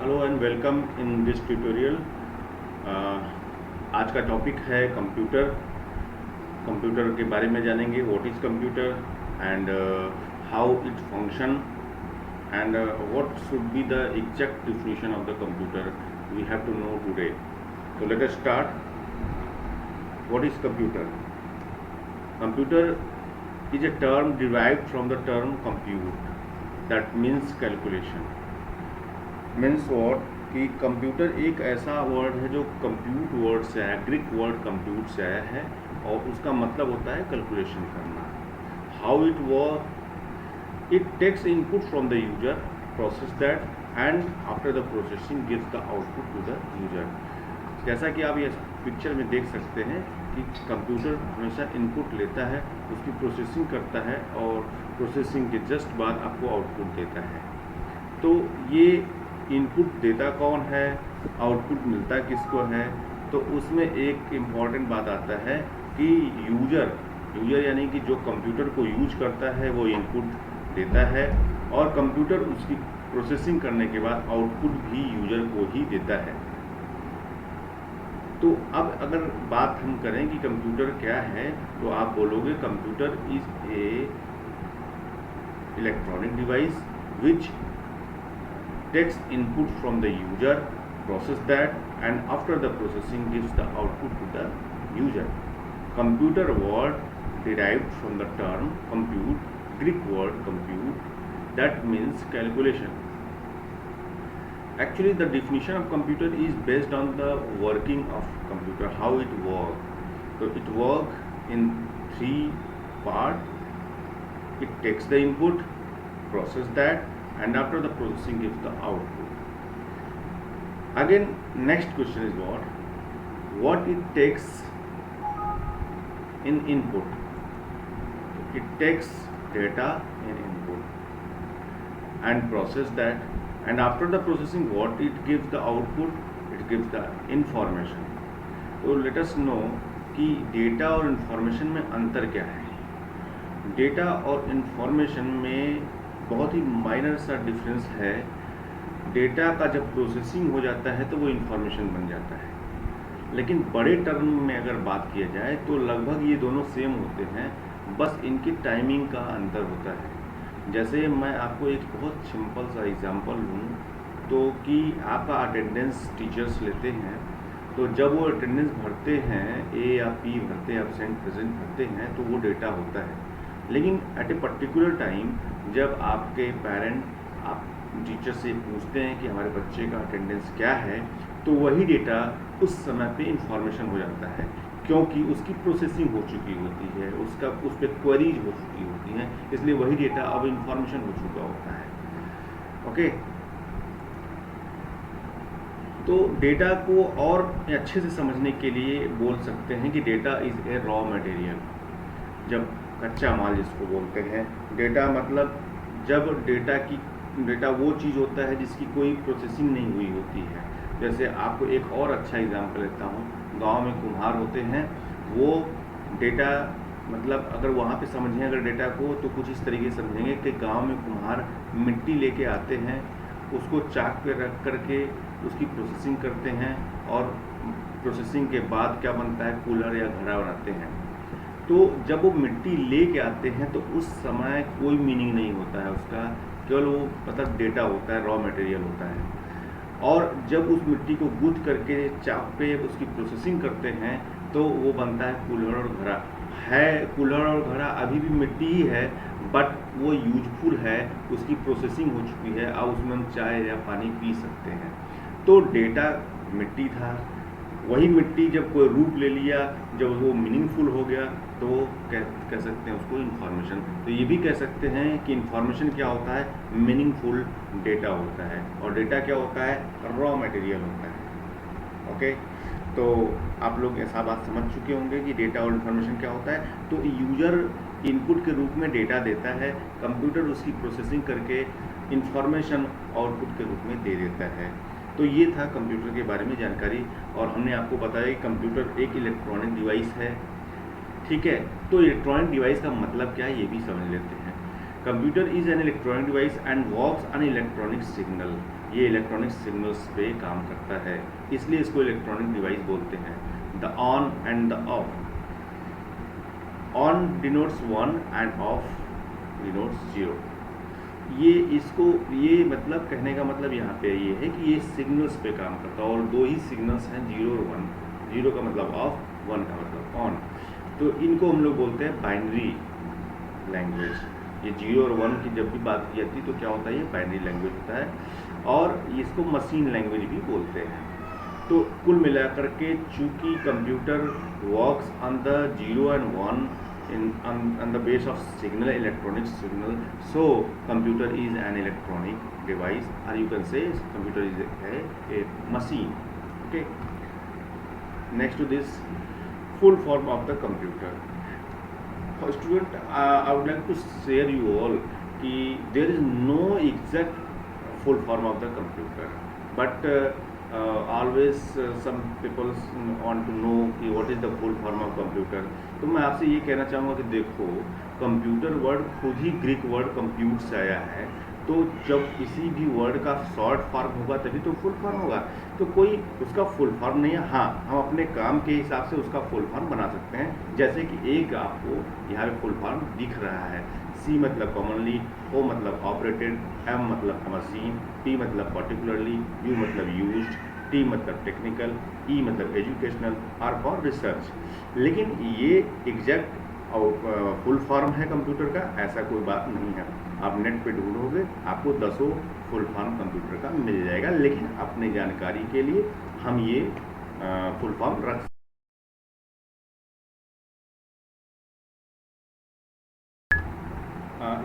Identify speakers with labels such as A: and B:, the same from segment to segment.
A: Hello and welcome in this tutorial. आज का topic है कंप्यूटर। कंप्यूटर के बारे में जानेंगे, what is computer and how it function and what should be the exact definition of the computer we have to know today. तो let us start. What is computer? Computer is a term derived from the term compute, that means calculation। Means what कि computer एक ऐसा word है जो compute word से आया, Greek word compute से आया है और उसका मतलब होता है कैलकुलेशन करना। How it work? It takes input from the user, process that and after the processing gives the output to the user. जैसा कि आप ये पिक्चर में देख सकते हैं कि कंप्यूटर हमेशा इनपुट लेता है, उसकी प्रोसेसिंग करता है और प्रोसेसिंग के जस्ट बाद आपको आउटपुट देता है। तो ये इनपुट देता कौन है, आउटपुट मिलता किसको है? तो उसमें एक इम्पॉर्टेंट बात आता है कि यूजर यानी कि जो कंप्यूटर को यूज करता है वो इनपुट देता है और कंप्यूटर उसकी प्रोसेसिंग करने के बाद आउटपुट भी यूजर को ही देता है। तो अब अगर बात हम करें कि कंप्यूटर क्या है, तो आप बोलोगे computer is a electronic device which takes input from the user, process that and after the processing gives the output to the user. Computer word derived from the term compute, Greek word compute, that means calculation. Actually the definition of computer is based on the working of computer, how it works. So it works in three parts. It takes the input, process that and after the processing gives the output. Again next question is what it takes in input. It takes data in input and process that and after the processing what it gives the output, it gives the information. तो let us know कि data और information में अंतर क्या है। Data और information में बहुत ही माइनर सा डिफरेंस है। डेटा का जब प्रोसेसिंग हो जाता है तो वो इन्फॉर्मेशन बन जाता है, लेकिन बड़े टर्म में अगर बात किया जाए तो लगभग ये दोनों सेम होते हैं, बस इनकी टाइमिंग का अंतर होता है। जैसे मैं आपको एक बहुत सिंपल सा एग्जांपल लूँ तो कि आपका अटेंडेंस टीचर्स लेते हैं, तो जब वो अटेंडेंस भरते हैं, ए या पी भरते हैं, एब्सेंट प्रेजेंट भरते हैं, तो वो डेटा होता है। लेकिन एट ए पर्टिकुलर टाइम जब आपके पेरेंट आप टीचर से पूछते हैं कि हमारे बच्चे का अटेंडेंस क्या है, तो वही डेटा उस समय पे इंफॉर्मेशन हो जाता है, क्योंकि उसकी प्रोसेसिंग हो चुकी होती है, उस पर क्वेरीज हो चुकी होती हैं, इसलिए वही डेटा अब इंफॉर्मेशन हो चुका होता है। ओके, तो डेटा को और अच्छे से समझने के लिए बोल सकते हैं कि data is a raw material. जब कच्चा माल जिसको बोलते हैं, डेटा मतलब जब डेटा वो चीज़ होता है जिसकी कोई प्रोसेसिंग नहीं हुई होती है। जैसे आपको एक और अच्छा एग्जांपल लेता हूँ, गांव में कुम्हार होते हैं, वो डेटा मतलब अगर वहाँ पे समझें अगर डेटा को तो कुछ इस तरीके से समझेंगे कि गांव में कुम्हार मिट्टी लेके आते हैं, उसको चाक पे रख करके उसकी प्रोसेसिंग करते हैं और प्रोसेसिंग के बाद क्या बनता है, कूलर या घड़ा बनाते हैं। तो जब वो मिट्टी लेके आते हैं तो उस समय कोई मीनिंग नहीं होता है उसका, केवल वो मतलब डेटा होता है, रॉ मटेरियल होता है। और जब उस मिट्टी को गूंथ करके चाक पे उसकी प्रोसेसिंग करते हैं तो वो बनता है कूलर और घड़ा। है कूलर और घड़ा अभी भी मिट्टी ही है, बट वो यूजफुल है, उसकी प्रोसेसिंग हो चुकी है, अब उसमें हम चाय या पानी पी सकते हैं। तो डेटा मिट्टी था, वही मिट्टी जब कोई रूप ले लिया, जब वो मीनिंगफुल हो गया तो कह सकते हैं उसको इन्फॉर्मेशन। तो ये भी कह सकते हैं कि इन्फॉर्मेशन क्या होता है, मीनिंगफुल डेटा होता है, और डेटा क्या होता है, रॉ मटेरियल होता है। ओके, तो आप लोग ऐसा बात समझ चुके होंगे कि डेटा और इन्फॉर्मेशन क्या होता है। तो यूजर इनपुट के रूप में डेटा देता है, कंप्यूटर उसकी प्रोसेसिंग करके इन्फॉर्मेशन आउटपुट के रूप में दे देता है। तो ये था कंप्यूटर के बारे में जानकारी, और हमने आपको बताया कि कंप्यूटर एक इलेक्ट्रॉनिक डिवाइस है। ठीक है, तो इलेक्ट्रॉनिक डिवाइस का मतलब क्या है ये भी समझ लेते हैं। Computer is an electronic device and works on electronic signal. ये इलेक्ट्रॉनिक सिग्नल्स पे काम करता है, इसलिए इसको इलेक्ट्रॉनिक डिवाइस बोलते हैं। The on and the of, on denotes 1 end of denotes 0। ये मतलब कहने का मतलब यहाँ पे ये है कि ये सिग्नल्स पे काम करता है, और दो ही सिग्नल्स हैं, 0 और 1। 0 का मतलब ऑफ, 1 का मतलब ऑन। तो इनको हम लोग बोलते हैं बाइनरी लैंग्वेज। ये 0 और 1 की जब भी बात की जाती है तो क्या होता है, ये बाइनरी लैंग्वेज होता है, और इसको मशीन लैंग्वेज भी बोलते हैं। तो कुल मिलाकर के चूंकि computer works on the 0 and 1 on the base of signal, electronic signal, so computer is an electronic device, or you can say computer is a machine. Okay, next to this, full form of the computer. For student, I would like to share you all कि there is no exact full form of the computer, but always some people want to know कि what is the full form of computer। तो मैं आपसे ये कहना चाहूँगा कि देखो, कंप्यूटर वर्ड खुद ही ग्रीक वर्ड कंप्यूट से आया है, तो जब किसी भी वर्ड का शॉर्ट फॉर्म होगा तभी तो फुल फॉर्म होगा। तो कोई उसका फुल फॉर्म नहीं है, हाँ हम अपने काम के हिसाब से उसका फुल फॉर्म बना सकते हैं। जैसे कि एक आपको यहाँ पे फुल फॉर्म दिख रहा है, C मतलब कॉमनली, O मतलब ऑपरेटेड, M मतलब मशीन, P मतलब पर्टिकुलरली, U मतलब यूज्ड, T मतलब टेक्निकल, E मतलब एजुकेशनल, R फॉर रिसर्च। लेकिन ये एग्जैक्ट फुल फॉर्म है कंप्यूटर का, ऐसा कोई बात नहीं है। आप नेट पे ढूंढोगे आपको दसों फुल फॉर्म कंप्यूटर का मिल जाएगा, लेकिन अपनी जानकारी के लिए हम ये फुल फॉर्म रख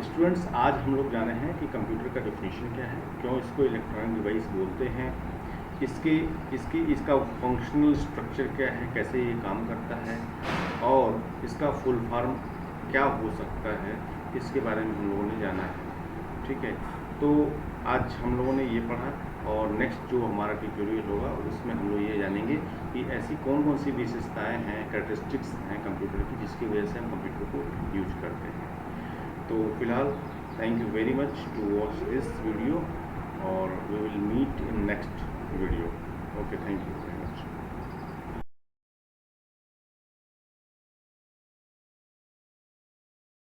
A: स्टूडेंट्स, आज हम लोग जाने हैं कि कंप्यूटर का डेफिनेशन क्या है, क्यों इसको इलेक्ट्रॉनिक डिवाइस बोलते हैं, इसका फंक्शनल स्ट्रक्चर क्या है, कैसे ये काम करता है, और इसका फुल फॉर्म क्या हो सकता है, इसके बारे में हम लोगों ने जाना है। ठीक है, तो आज हम लोगों ने ये पढ़ा, और नेक्स्ट जो हमारा ट्यूटोरियल होगा उसमें हम लोग ये जानेंगे कि ऐसी कौन कौन सी विशेषताएँ हैं, कैरेक्टरिस्टिक्स हैं कंप्यूटर की, जिसकी वजह से हम कंप्यूटर को यूज करते हैं। तो फिलहाल thank you very much to watch this video, और we will meet in next video. Okay, thank you very much.